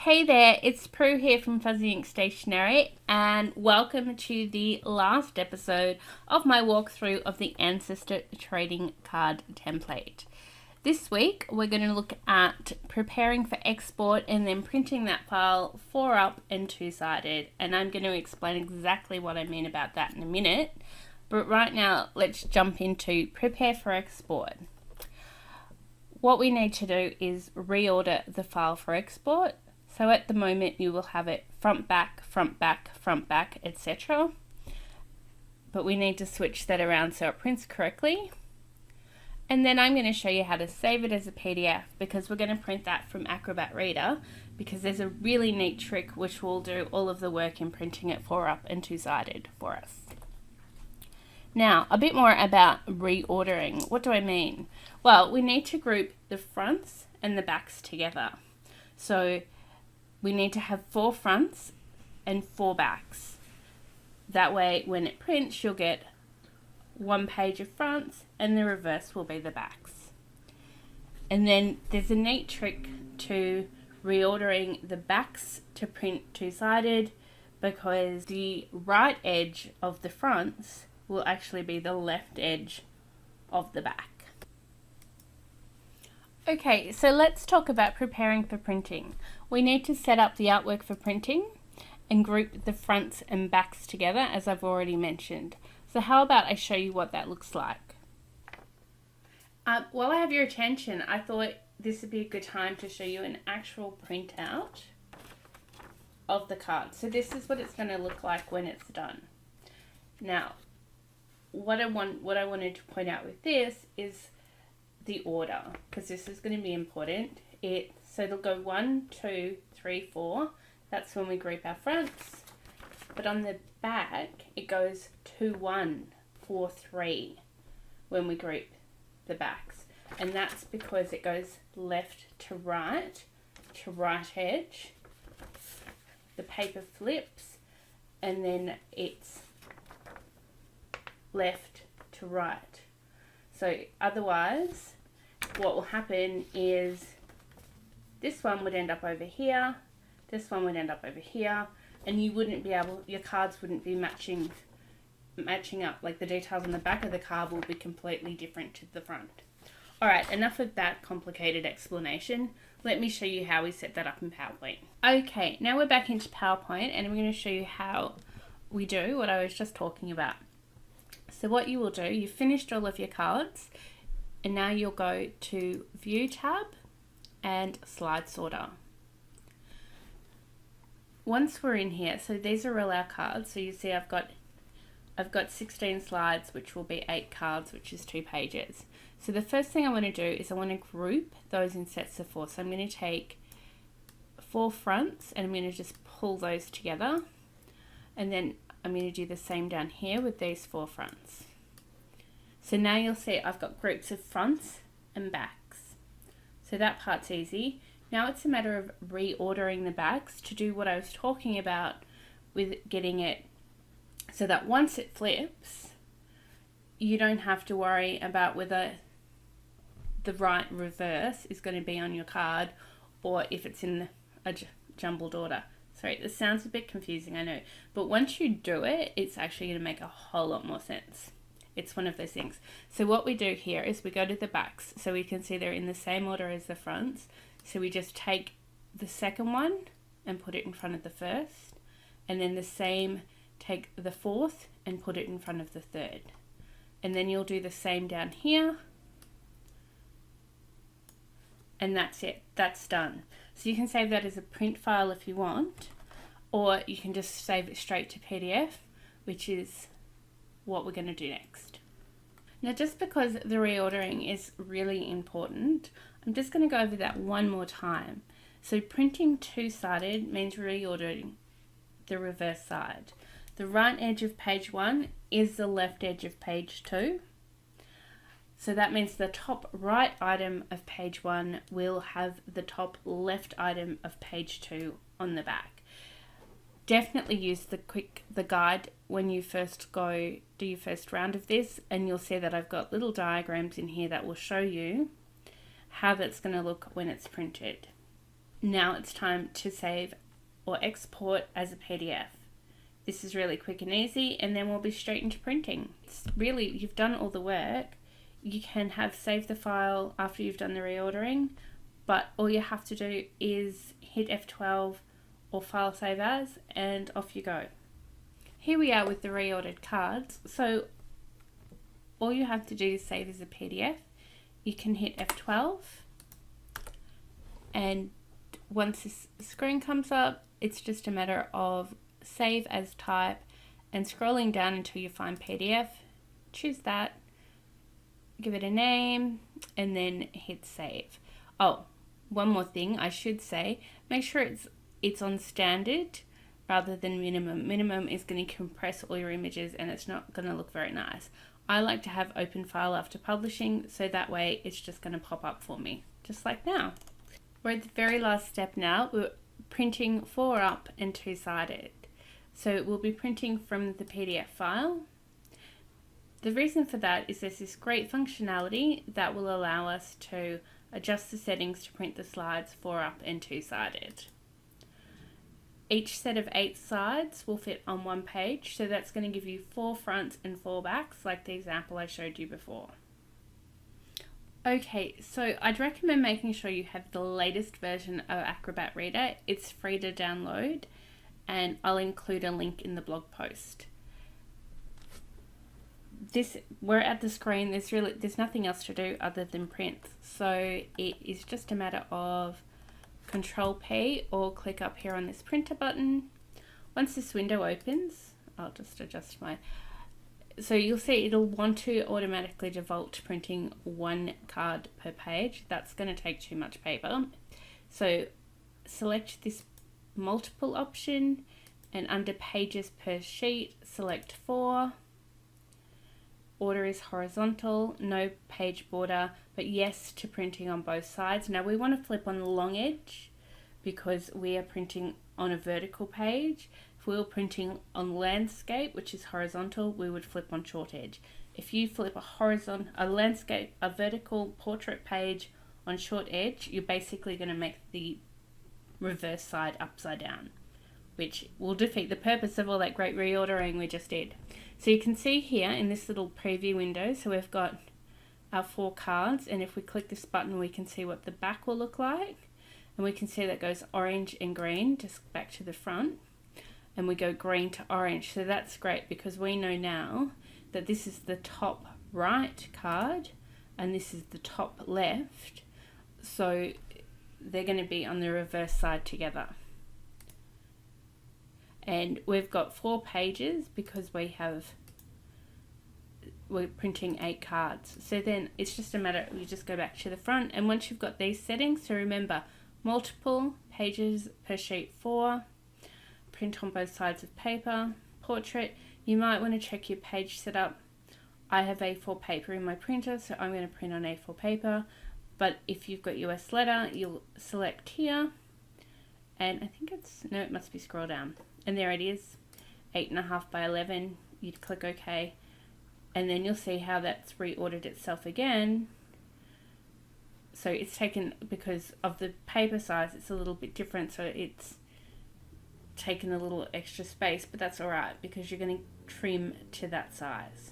Hey there, it's Prue here from Fuzzy Ink Stationery, and welcome to the last episode of my walkthrough of the Ancestor Trading Card template. This week, we're going to look at preparing for export and then printing that file 4-up and 2-sided, and I'm going to explain exactly what I mean about that in a minute. But right now, let's jump into prepare for export. What we need to do is reorder the file for export. So at the moment you will have it front back, etc. But we need to switch that around so it prints correctly. And then I'm going to show you how to save it as a PDF because we're going to print that from Acrobat Reader because there's a really neat trick which will do all of the work in printing it 4-up and 2-sided for us. Now, a bit more about reordering. What do I mean? Well, we need to group the fronts and the backs together. So we need to have 4 fronts and 4 backs. That way, when it prints, you'll get 1 page of fronts and the reverse will be the backs. And then there's a neat trick to reordering the backs to print 2-sided because the right edge of the fronts will actually be the left edge of the back. Okay, so let's talk about preparing for printing. We need to set up the artwork for printing and group the fronts and backs together, as I've already mentioned. So how about I show you what that looks like? While I have your attention, I thought this would be a good time to show you an actual printout of the card. So this is what it's going to look like when it's done. Now, what I wanted to point out with this is the order, because this is going to be important. So they'll go 1, 2, 3, 4. That's when we group our fronts. But on the back, it goes 2, 1, 4, 3 when we group the backs. And that's because it goes left to right edge. The paper flips, and then it's left to right. So otherwise, what will happen is this one would end up over here, this one would end up over here, and you wouldn't be able, your cards wouldn't be matching up. Like the details on the back of the card will be completely different to the front. Alright, enough of that complicated explanation. Let me show you how we set that up in PowerPoint. Okay, now we're back into PowerPoint and I'm going to show you how we do what I was just talking about. So what you will do, you've finished all of your cards, and now you'll go to View tab and Slide Sorter. Once we're in here, so these are all our cards. So you see I've got 16 slides, which will be 8 cards, which is 2 pages. So the first thing I want to do is I want to group those in sets of 4. So I'm going to take 4 fronts and I'm going to just pull those together, and then I'm going to do the same down here with these 4 fronts. So now you'll see I've got groups of fronts and backs. So that part's easy. Now it's a matter of reordering the backs to do what I was talking about with getting it so that once it flips, you don't have to worry about whether the right reverse is going to be on your card or if it's in a jumbled order. Sorry, this sounds a bit confusing, I know. But once you do it, it's actually going to make a whole lot more sense. It's one of those things. So what we do here is we go to the backs. So we can see they're in the same order as the fronts. So we just take the second one and put it in front of the first. And then the same, take the fourth and put it in front of the third. And then you'll do the same down here. And that's it. That's done. So you can save that as a print file if you want, or you can just save it straight to PDF, which is what we're going to do next. Now, just because the reordering is really important, I'm just going to go over that one more time. So printing 2-sided means reordering the reverse side. The right edge of page 1 is the left edge of page 2. So that means the top right item of page 1 will have the top left item of page 2 on the back. Definitely use the guide when you first do your first round of this, and you'll see that I've got little diagrams in here that will show you how that's going to look when it's printed. Now it's time to save or export as a PDF. This is really quick and easy, and then we'll be straight into printing. It's really, you've done all the work. You can have saved the file after you've done the reordering, but all you have to do is hit F12 or file save as, and off you go. Here we are with the reordered cards. So all you have to do is save as a PDF. You can hit F12, and once this screen comes up, it's just a matter of save as type and scrolling down until you find PDF. Choose that, give it a name, and then hit save. Oh, one more thing I should say, make sure it's on standard rather than minimum. Minimum is going to compress all your images and it's not going to look very nice. I like to have open file after publishing, so that way it's just going to pop up for me, just like now. We're at the very last step now. We're printing 4-up and 2-sided. So we'll be printing from the PDF file. The reason for that is there's this great functionality that will allow us to adjust the settings to print the slides 4-up and 2-sided. Each set of 8 sides will fit on one page, so that's going to give you 4 fronts and 4 backs, like the example I showed you before. Okay, so I'd recommend making sure you have the latest version of Acrobat Reader. It's free to download, and I'll include a link in the blog post. We're at the screen. There's nothing else to do other than print. So it is just a matter of Control P or click up here on this printer button. Once this window opens, I'll just adjust so you'll see it'll want to automatically default to printing 1 card per page. That's going to take too much paper. So select this multiple option, and under pages per sheet, select 4. Order is horizontal, no page border, but yes to printing on both sides. Now we want to flip on the long edge because we are printing on a vertical page. If we were printing on landscape, which is horizontal, we would flip on short edge. If you flip a vertical portrait page on short edge, you're basically going to make the reverse side upside down, which will defeat the purpose of all that great reordering we just did. So you can see here in this little preview window, so we've got our 4 cards, and if we click this button we can see what the back will look like, and we can see that goes orange and green just back to the front, and we go green to orange. So that's great because we know now that this is the top right card and this is the top left, so they're going to be on the reverse side together. And we've got 4 pages because we're printing 8 cards. So then it's just a matter, you just go back to the front, and once you've got these settings, so remember, multiple pages per sheet 4, print on both sides of paper, portrait, you might want to check your page setup. I have A4 paper in my printer, so I'm going to print on A4 paper, but if you've got US letter, you'll select here, and I think it must be scroll down. And there it is, 8.5 by 11. You'd click OK, and then you'll see how that's reordered itself again. So it's taken, because of the paper size, it's a little bit different, so it's taken a little extra space, but that's alright because you're going to trim to that size.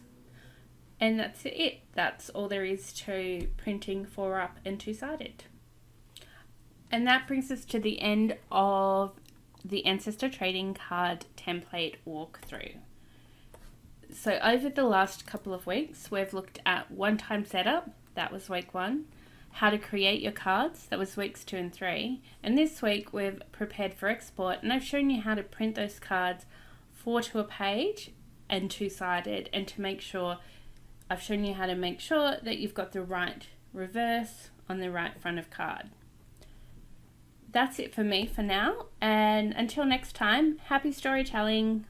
And that's it. That's all there is to printing 4-up and 2-sided. And that brings us to the end of the Ancestor Trading Card template walkthrough. So over the last couple of weeks, we've looked at one-time setup, that was week 1, how to create your cards, that was weeks 2 and 3, and this week we've prepared for export, and I've shown you how to print those cards 4 to a page and 2-sided, and to make sure, I've shown you how to make sure that you've got the right reverse on the right front of card. That's it for me for now, and until next time, happy storytelling.